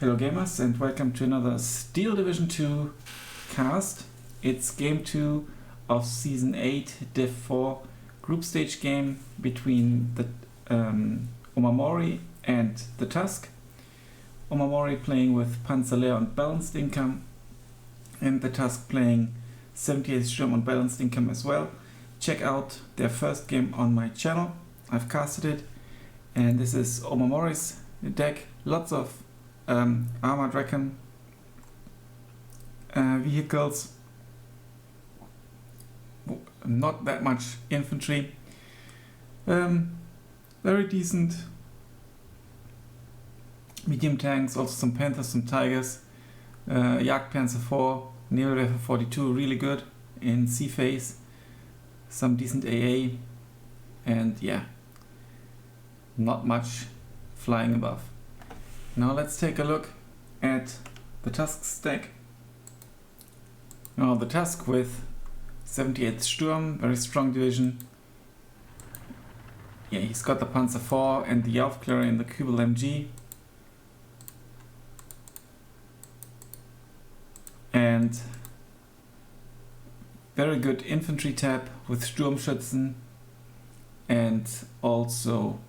Hello gamers and welcome to another Steel Division 2 cast. It's game 2 of Season 8 Div 4 group stage game between the Omamori and the Tusk. Omamori playing with Panzer Lehr on balanced income and the Tusk playing 78 Sturm on balanced income as well. Check out their first game on my channel. I've casted it and this is Omamori's deck. Lots of armored recon vehicles, not that much infantry, very decent medium tanks, also some Panthers, some Tigers, Jagdpanzer 4, Lehr 42, really good in sea phase, some decent AA, and yeah, not much flying above. Now let's take a look at the Tusk stack. Now the Tusk with 78 Sturm, very strong division. Yeah, he's got the Panzer 4 and the Aufklärer in the Kübel MG. And very good infantry tab with Sturmschützen and also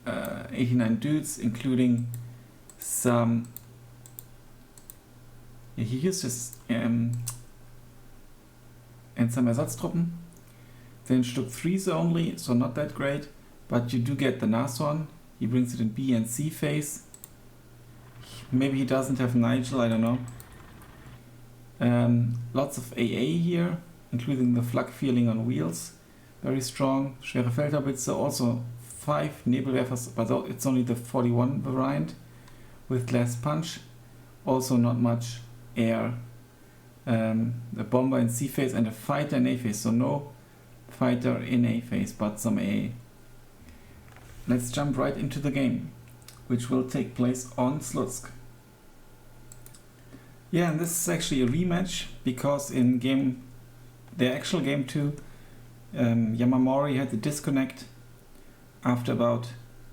89 dudes, including some, yeah, he used his and some Ersatztruppen. Then Stück 3s only, so not that great, but you do get the Nashorn. He brings it in B and C phase. Maybe he doesn't have Nigel, I don't know. Lots of AA here, including the Flak feeling on wheels, very strong. Schwere Feldhaubitze, also 5 Nebelwerfers, but it's only the 41 variant with glass punch, also not much air. A bomber in C phase and a fighter in A phase, so no fighter in A phase but some A. Let's jump right into the game, which will take place on Slutsk. Yeah, and this is actually a rematch because in the actual game 2, Omamori had to disconnect after about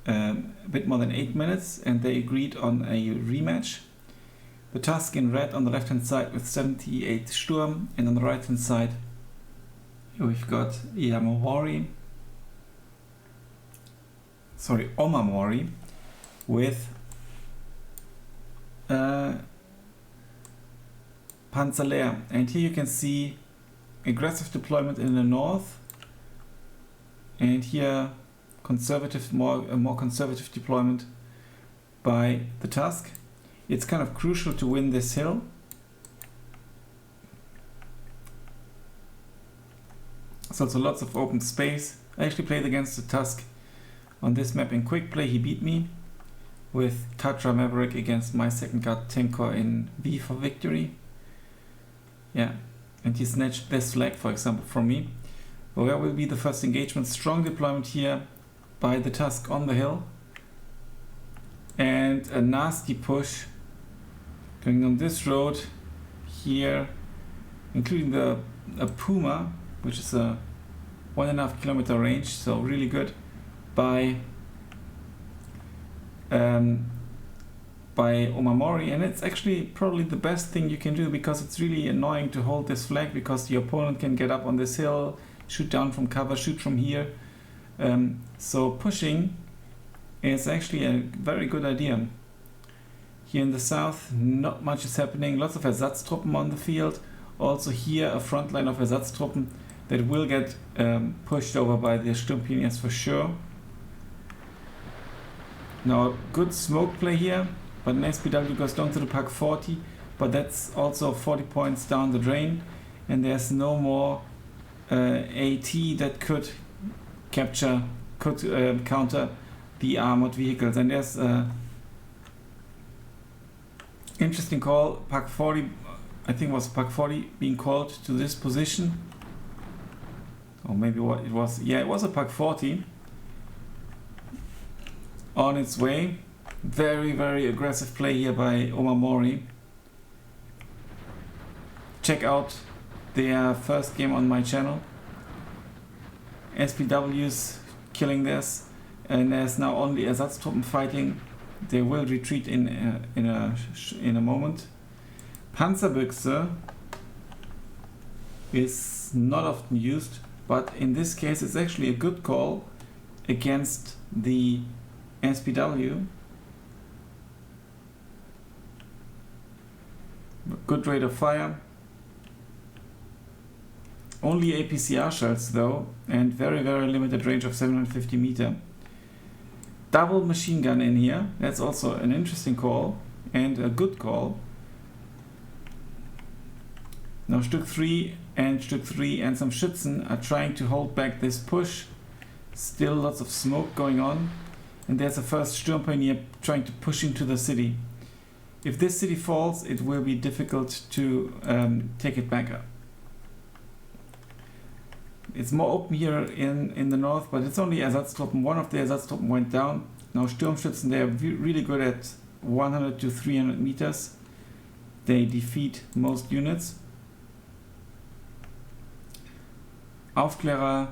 a bit more than 8 minutes, and they agreed on a rematch. The Tusk in red on the left hand side with 78 Sturm, and on the right hand side we've got Omamori with Panzer Lehr. And here you can see aggressive deployment in the north, and here more conservative deployment by the Tusk. It's kind of crucial to win this hill. So it's lots of open space. I actually played against the Tusk on this map in quick play. He beat me with Tatra Maverick against my second guard Tankor in V for victory. Yeah, and he snatched this flag, for example, from me. Where will be the first engagement? Strong deployment here by the Tusk on the hill, and a nasty push going on this road here, including a Puma, which is a 1.5 kilometer range, so really good by Omamori. And it's actually probably the best thing you can do, because it's really annoying to hold this flag because the opponent can get up on this hill, shoot down from cover, shoot from here. So pushing is actually a very good idea. Here in the south, not much is happening. Lots of Ersatztruppen on the field. Also here, a front line of Ersatztruppen that will get pushed over by the Sturmpioneers for sure. Now, good smoke play here, but an SPW goes down to the Pak 40, but that's also 40 points down the drain, and there's no more AT that could counter the armored vehicles. And there's interesting call, Pak 40, I think it was Pak 40 being called to this position, or maybe what it was, yeah, it was a Pak 40 on its way. Very aggressive play here by Omamori. Check out their first game on my channel. SPWs killing this, and there's now only Ersatztruppen fighting they will retreat in a moment. Panzerbüchse is not often used, but in this case it's actually a good call against the SPW. Good rate of fire. Only APCR shells though, and very limited range of 750 meter. Double machine gun in here, that's also an interesting call and a good call. Now Stück 3 and some Schützen are trying to hold back this push. Still lots of smoke going on, and there's a first Sturm pioneer trying to push into the city. If this city falls, it will be difficult to take it back up. It's more open here in the north, but it's only Ersatztruppen. One of the Ersatztruppen went down. Now Sturmschützen, they are really good at 100 to 300 meters. They defeat most units. Aufklärer,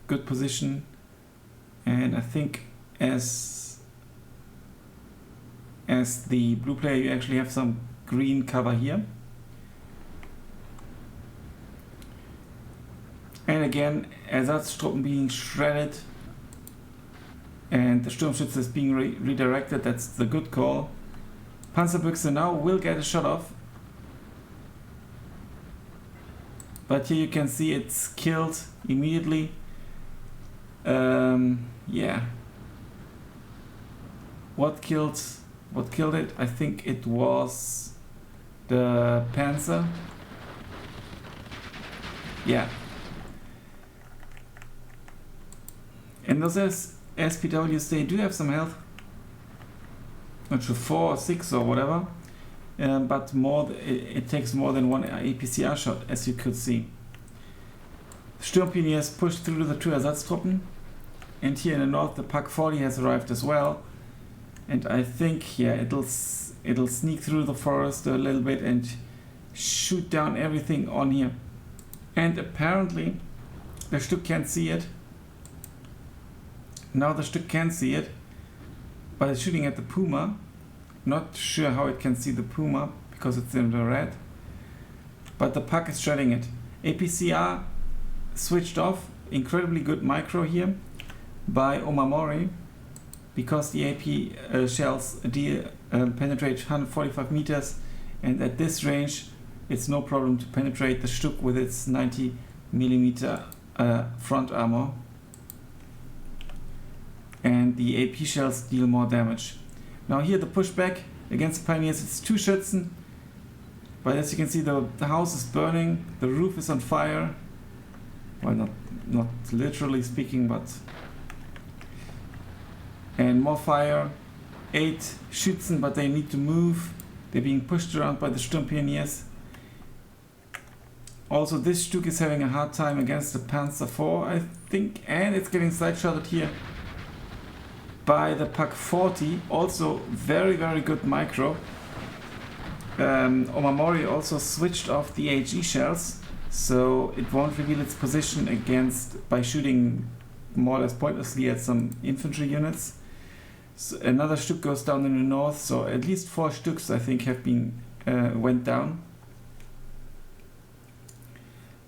good position. And I think as the blue player, you actually have some green cover here. And again, Ersatztruppen being shredded and the Sturmschütze is being redirected. That's the good call. Panzerbüchse now will get a shot off. But here you can see it's killed immediately. Yeah. What killed it? I think it was the Panzer. Yeah. And those SPWs, they do have some health. Not sure, 4 or 6 or whatever. But it takes more than one APCR shot, as you could see. Sturm Pioneers pushed through the 2 Ersatztruppen. And here in the north, the Pak 40 has arrived as well. And I think, yeah, it'll sneak through the forest a little bit and shoot down everything on here. And apparently, the Stück can't see it. Now the Stück can see it, but it's shooting at the Puma. Not sure how it can see the Puma, because it's in the red. But the Pak is shredding it. APCR switched off. Incredibly good micro here by Omamori, because the AP shells penetrate 145 meters, and at this range it's no problem to penetrate the Stück with its 90 millimeter front armor. And the AP shells deal more damage. Now here the pushback against the Pioneers, it's 2 Schützen, but as you can see the house is burning, the roof is on fire. Well, not literally speaking, but... And more fire, 8 Schützen, but they need to move. They're being pushed around by the Sturm Pioneers. Also this Stück is having a hard time against the Panzer IV, I think, and it's getting side-shotted here by the Pak 40, also very good micro. Omamori also switched off the AG shells, so it won't reveal its position by shooting more or less pointlessly at some infantry units. So another Stück goes down in the north, so at least 4 Stücks I think have been went down.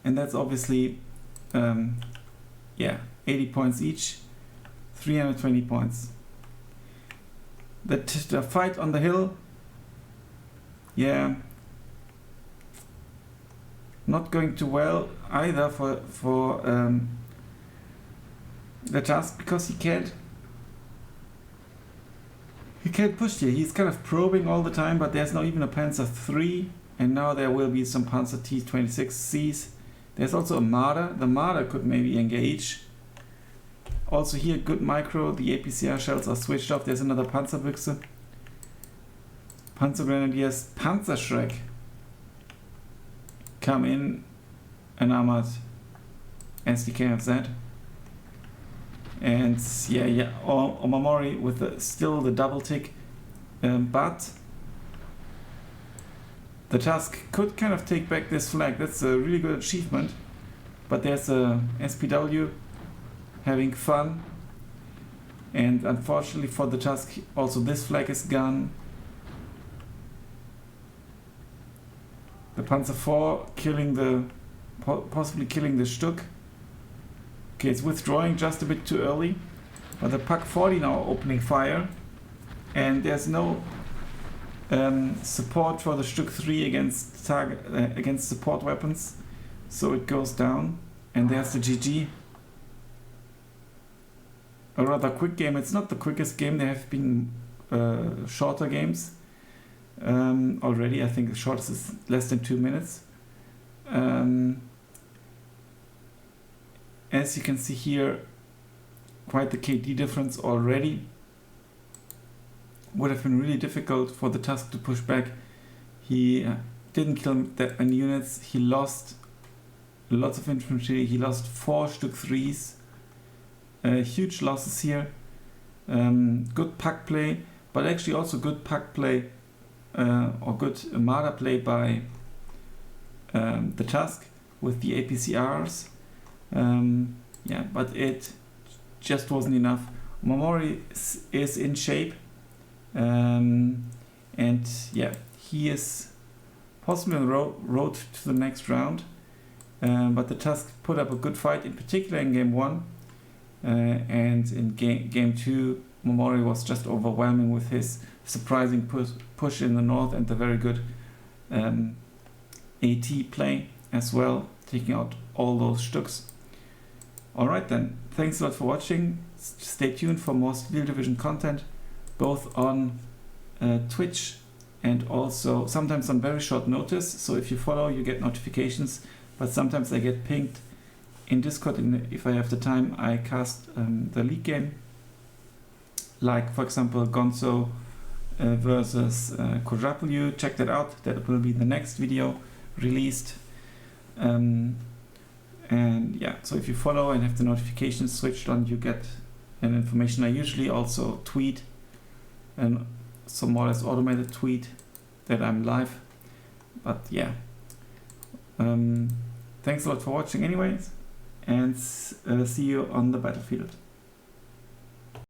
And that's obviously, yeah, 80 points each. 320 points. The fight on the hill, yeah, not going too well either for the Tusk, because he can't push here. He's kind of probing all the time, but there's not even a Panzer III, and now there will be some Panzer T-26Cs. There's also a Marder. The Marder could maybe engage. Also here, good micro, the APCR shells are switched off. There's another Panzerbüchse. Panzer Grenadiers, Panzerschreck come in, an armored SDKFZ. And yeah, Omamori with still the double tick. But the Tusk could kind of take back this flag. That's a really good achievement. But there's a SPW having fun. And unfortunately for the Tusk, also this flag is gone. The Panzer IV killing the, possibly killing the Sturm. Okay, it's withdrawing just a bit too early, but the Pak 40 now opening fire, and there's no support for the Sturm 3 against target against support weapons, so it goes down. And there's the GG. A rather quick game. It's not the quickest game. There have been shorter games already. I think the shortest is less than 2 minutes. As you can see here, quite the KD difference already. Would have been really difficult for the Tusk to push back. He didn't kill that many units. He lost lots of infantry. He lost 4 Stück 3s. Huge losses here. Good pack play, but actually also good pack play or good Armada play by the Tusk with the APCRs. Yeah, but it just wasn't enough. Momori is in shape, and yeah, he is possibly on the road to the next round. But the Tusk put up a good fight, in particular in game 1, and in game 2, Momori was just overwhelming with his surprising push in the north and the very good AT play as well, taking out all those Stücks. Alright then, thanks a lot for watching. Stay tuned for more Steel Division content, both on Twitch and also sometimes on very short notice. So if you follow, you get notifications, but sometimes I get pinged in Discord, and if I have the time, I cast the league game. Like, for example, Gonzo versus Quadruple. Check that out. That will be the next video released. And yeah, so if you follow and have the notifications switched on, you get an information. I usually also tweet, and some more or less automated tweet that I'm live. But yeah, thanks a lot for watching anyways, and see you on the battlefield.